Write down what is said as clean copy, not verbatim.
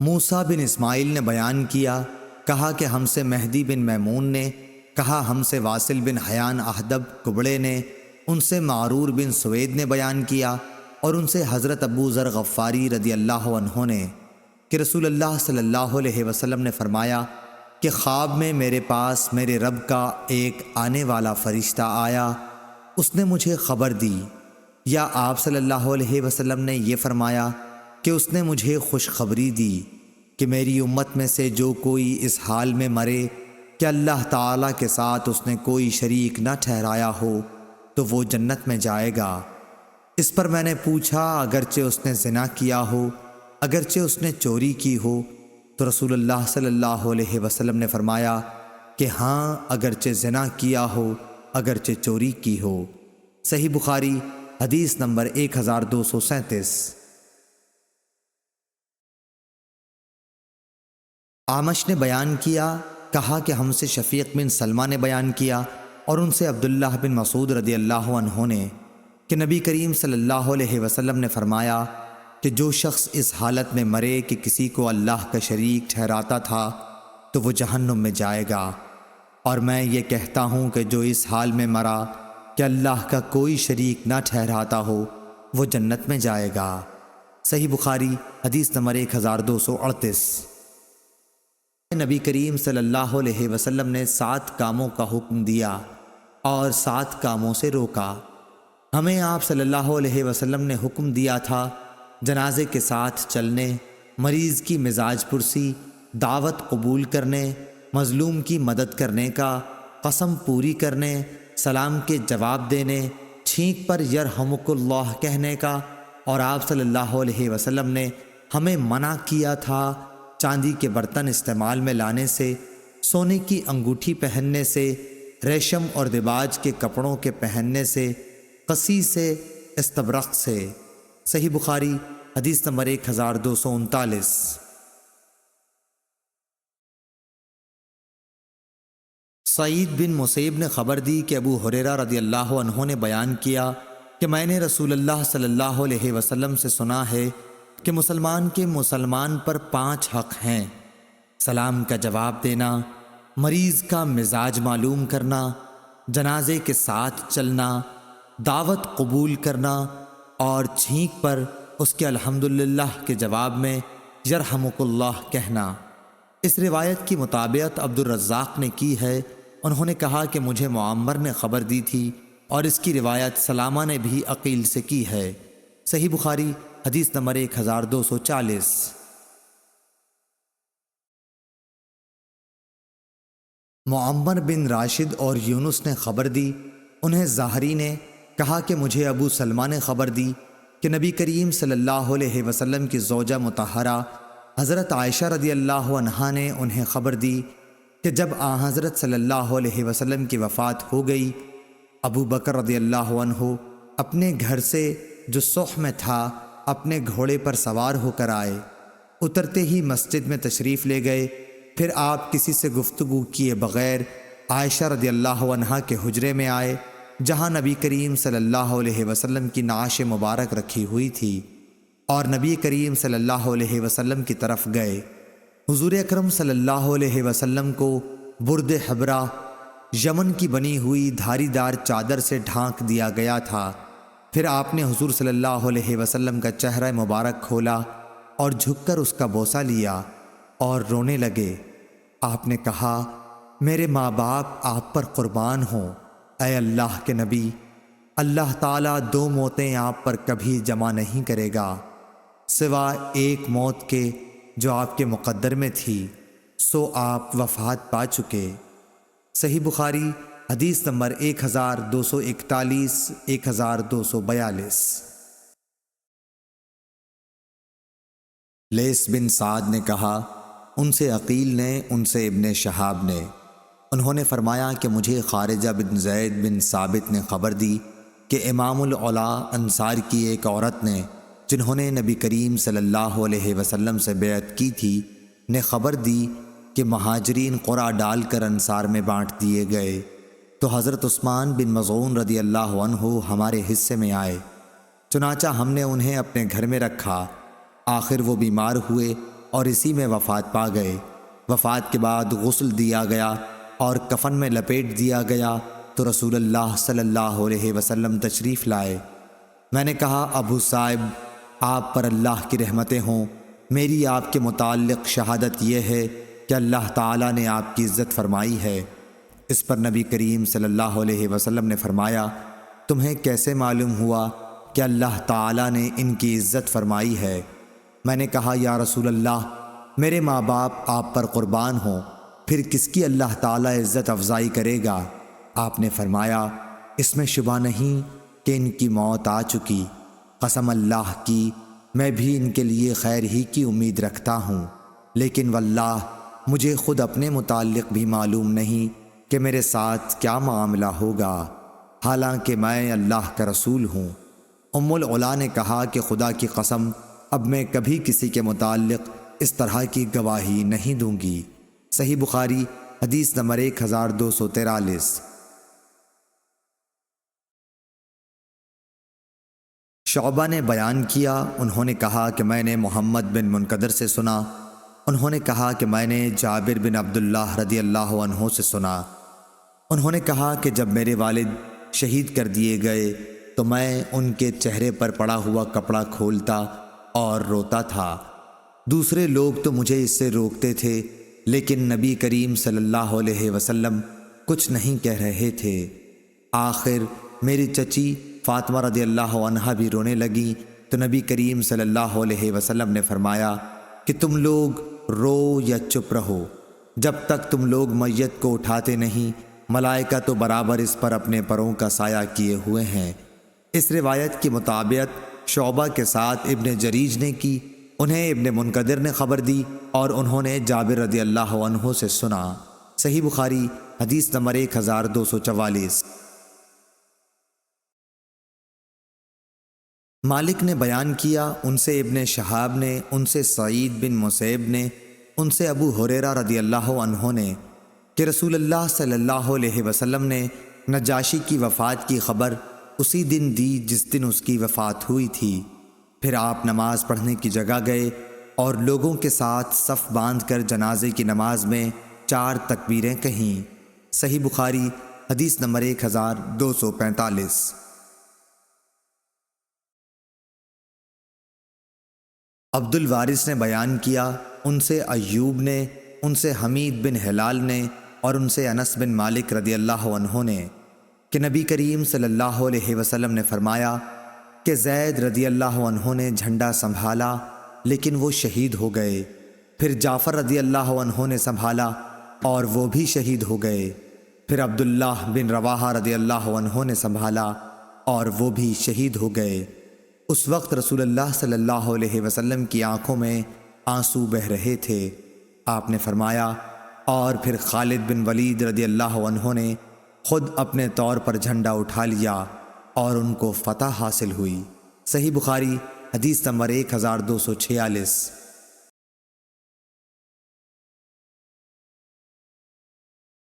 موسیٰ بن اسماعیل نے بیان کیا، کہا کہ ہم سے مہدی بن میمون نے، کہا ہم سے واصل بن حیان احدب کبڑے نے، ان سے معرور بن سوید نے بیان کیا، اور ان سے حضرت ابو ذر غفاری رضی اللہ عنہ نے کہ رسول اللہ صلی اللہ علیہ وسلم نے فرمایا کہ خواب میں میرے پاس میرے رب کا ایک آنے والا فرشتہ آیا، اس نے مجھے خبر دی، یا آپ صلی اللہ علیہ وسلم نے یہ فرمایا کہ اس نے مجھے خوشخبری دی کہ میری امت میں سے جو کوئی اس حال میں مرے کہ اللہ تعالیٰ کے ساتھ اس نے کوئی شریک نہ ٹھہرایا ہو تو وہ جنت میں جائے گا۔ اس پر میں نے پوچھا، اگرچہ اس نے زنا کیا ہو، اگرچہ اس نے چوری کی ہو؟ تو رسول اللہ صلی اللہ علیہ وسلم نے فرمایا کہ ہاں، اگرچہ زنا کیا ہو، اگرچہ چوری کی ہو۔ صحیح بخاری حدیث نمبر 1237۔ اعمش نے بیان کیا، کہا کہ ہم سے شفیق بن سلمہ نے بیان کیا، اور ان سے عبداللہ بن مسعود رضی اللہ عنہ نے کہ نبی کریم صلی اللہ علیہ وسلم نے فرمایا کہ جو شخص اس حالت میں مرے کہ کسی کو اللہ کا شریک ٹھہراتا تھا تو وہ جہنم میں جائے گا، اور میں یہ کہتا ہوں کہ جو اس حال میں مرا کہ اللہ کا کوئی شریک نہ ٹھہراتا ہو وہ جنت میں جائے گا۔ صحیح بخاری حدیث نمبر 1238۔ نبی کریم صلی اللہ علیہ وسلم نے 7 کاموں کا حکم دیا اور 7 کاموں سے روکا۔ ہمیں آپ صلی اللہ علیہ وسلم نے حکم دیا تھا جنازے کے ساتھ چلنے، مریض کی مزاج پرسی، دعوت قبول کرنے، مظلوم کی مدد کرنے کا، قسم پوری کرنے، سلام کے جواب دینے، چھینک پر یرحمک اللہ کہنے کا، اور آپ صلی اللہ علیہ وسلم نے ہمیں منع کیا تھا چاندی کے برتن استعمال میں لانے سے، سونے کی انگوٹھی پہننے سے، ریشم اور دباج کے کپڑوں کے پہننے سے، قصی سے، استبرق سے۔ صحیح بخاری حدیث نمبر 1239۔ سعید بن مسیب نے خبر دی کہ ابو ہریرہ رضی اللہ عنہ نے بیان کیا کہ میں نے رسول اللہ صلی اللہ علیہ وسلم سے سنا ہے کہ مسلمان کے مسلمان پر 5 حق ہیں: سلام کا جواب دینا، مریض کا مزاج معلوم کرنا، جنازے کے ساتھ چلنا، دعوت قبول کرنا، اور چھینک پر اس کے الحمدللہ کے جواب میں یرحمک اللہ کہنا۔ اس روایت کی مطابقت عبد الرزاق نے کی ہے۔ انہوں نے کہا کہ مجھے معمر نے خبر دی تھی، اور اس کی روایت سلامہ نے بھی عقیل سے کی ہے۔ صحیح بخاری حدیث نمبر 1240۔ معمر بن راشد اور یونس نے خبر دی، انہیں ظاہری نے کہا کہ مجھے ابو سلمہ نے خبر دی کہ نبی کریم صلی اللہ علیہ وسلم کی زوجہ مطہرہ حضرت عائشہ رضی اللہ عنہا نے انہیں خبر دی کہ جب حضرت صلی اللہ علیہ وسلم کی وفات ہو گئی، ابو بکر رضی اللہ عنہ اپنے گھر سے جو صح میں تھا اپنے گھوڑے پر سوار ہو کر آئے، اترتے ہی مسجد میں تشریف لے گئے، پھر آپ کسی سے گفتگو کیے بغیر عائشہ رضی اللہ عنہا کے حجرے میں آئے جہاں نبی کریم صلی اللہ علیہ وسلم کی نعش مبارک رکھی ہوئی تھی، اور نبی کریم صلی اللہ علیہ وسلم کی طرف گئے۔ حضور اکرم صلی اللہ علیہ وسلم کو برد حبرہ یمن کی بنی ہوئی دھاری دار چادر سے ڈھانک دیا گیا تھا۔ پھر آپ نے حضور صلی اللہ علیہ وسلم کا چہرہ مبارک کھولا اور جھک کر اس کا بوسہ لیا اور رونے لگے۔ آپ نے کہا، میرے ماں باپ آپ پر قربان ہوں، اے اللہ کے نبی، اللہ تعالیٰ 2 موتیں آپ پر کبھی جمع نہیں کرے گا سوائے ایک موت کے جو آپ کے مقدر میں تھی، سو آپ وفات پا چکے۔ صحیح بخاری حدیث نمبر 1241، 1242۔ لیث بن سعد نے کہا، ان سے عقیل نے، ان سے ابن شہاب نے، انہوں نے فرمایا کہ مجھے خارجہ بن زید بن ثابت نے خبر دی کہ امام العلا انصار کی ایک عورت نے، جنہوں نے نبی کریم صلی اللہ علیہ وسلم سے بیعت کی تھی، نے خبر دی کہ مہاجرین قرعہ ڈال کر انصار میں بانٹ دیے گئے، تو حضرت عثمان بن مظعون رضی اللہ عنہ ہمارے حصے میں آئے، چنانچہ ہم نے انہیں اپنے گھر میں رکھا۔ آخر وہ بیمار ہوئے اور اسی میں وفات پا گئے۔ وفات کے بعد غسل دیا گیا اور کفن میں لپیٹ دیا گیا تو رسول اللہ صلی اللہ علیہ وسلم تشریف لائے۔ میں نے کہا ابو صائب، آپ پر اللہ کی رحمتیں ہوں، میری آپ کے متعلق شہادت یہ ہے کہ اللہ تعالیٰ نے آپ کی عزت فرمائی ہے۔ اس پر نبی کریم صلی اللہ علیہ وسلم نے فرمایا، تمہیں کیسے معلوم ہوا کہ اللہ تعالیٰ نے ان کی عزت فرمائی ہے؟ میں نے کہا یا رسول اللہ، میرے ماں باپ آپ پر قربان ہوں، پھر کس کی اللہ تعالیٰ عزت افزائی کرے گا؟ آپ نے فرمایا، اس میں شبہ نہیں کہ ان کی موت آ چکی، قسم اللہ کی میں بھی ان کے لیے خیر ہی کی امید رکھتا ہوں، لیکن واللہ مجھے خود اپنے متعلق بھی معلوم نہیں کہ میرے ساتھ کیا معاملہ ہوگا، حالانکہ میں اللہ کا رسول ہوں۔ ام العلا نے کہا کہ خدا کی قسم اب میں کبھی کسی کے متعلق اس طرح کی گواہی نہیں دوں گی۔ صحیح بخاری حدیث نمبر 1243۔ شعبہ نے بیان کیا، انہوں نے کہا کہ میں نے محمد بن منقدر سے سنا، انہوں نے کہا کہ میں نے جابر بن عبداللہ رضی اللہ عنہ سے سنا، انہوں نے کہا کہ جب میرے والد شہید کر دیے گئے تو میں ان کے چہرے پر پڑا ہوا کپڑا کھولتا اور روتا تھا۔ دوسرے لوگ تو مجھے اس سے روکتے تھے، لیکن نبی کریم صلی اللہ علیہ وسلم کچھ نہیں کہہ رہے تھے۔ آخر میری چچی فاطمہ رضی اللہ عنہا بھی رونے لگی تو نبی کریم صلی اللہ علیہ وسلم نے فرمایا کہ تم لوگ رو یا چپ رہو، جب تک تم لوگ میت کو اٹھاتے نہیں، ملائکہ تو برابر اس پر اپنے پروں کا سایہ کیے ہوئے ہیں۔ اس روایت کی مطابقت شعبہ کے ساتھ ابن جریج نے کی، انہیں ابن منقدر نے خبر دی اور انہوں نے جابر رضی اللہ عنہ سے سنا۔ صحیح بخاری حدیث نمبر 1244۔ مالک نے بیان کیا، ان سے ابن شہاب نے، ان سے سعید بن مسیب نے، ان سے ابو ہریرہ رضی اللہ عنہ نے کہ رسول اللہ صلی اللہ علیہ وسلم نے نجاشی کی وفات کی خبر اسی دن دی جس دن اس کی وفات ہوئی تھی۔ پھر آپ نماز پڑھنے کی جگہ گئے اور لوگوں کے ساتھ صف باندھ کر جنازے کی نماز میں 4 تکبیریں کہیں۔ صحیح بخاری حدیث نمبر 1245۔ عبد الوارث نے بیان کیا، ان سے ایوب نے، ان سے حمید بن ہلال نے اور ان سے انس بن مالک رضی اللہ عنہ نے کہ نبی کریم صلی اللہ علیہ وسلم نے فرمایا کہ زید رضی اللہ عنہ نے جھنڈا سنبھالا لیکن وہ شہید ہو گئے، پھر جعفر رضی اللہ عنہ نے سنبھالا اور وہ بھی شہید ہو گئے، پھر عبداللہ بن رواحہ رضی اللہ عنہ نے سنبھالا اور وہ بھی شہید ہو گئے۔ اس وقت رسول اللہ صلی اللہ علیہ وسلم کی آنکھوں میں آنسو بہہ رہے تھے۔ آپ نے فرمایا، اور پھر خالد بن ولید رضی اللہ عنہ نے خود اپنے طور پر جھنڈا اٹھا لیا اور ان کو فتح حاصل ہوئی۔ صحیح بخاری حدیث نمبر 1246۔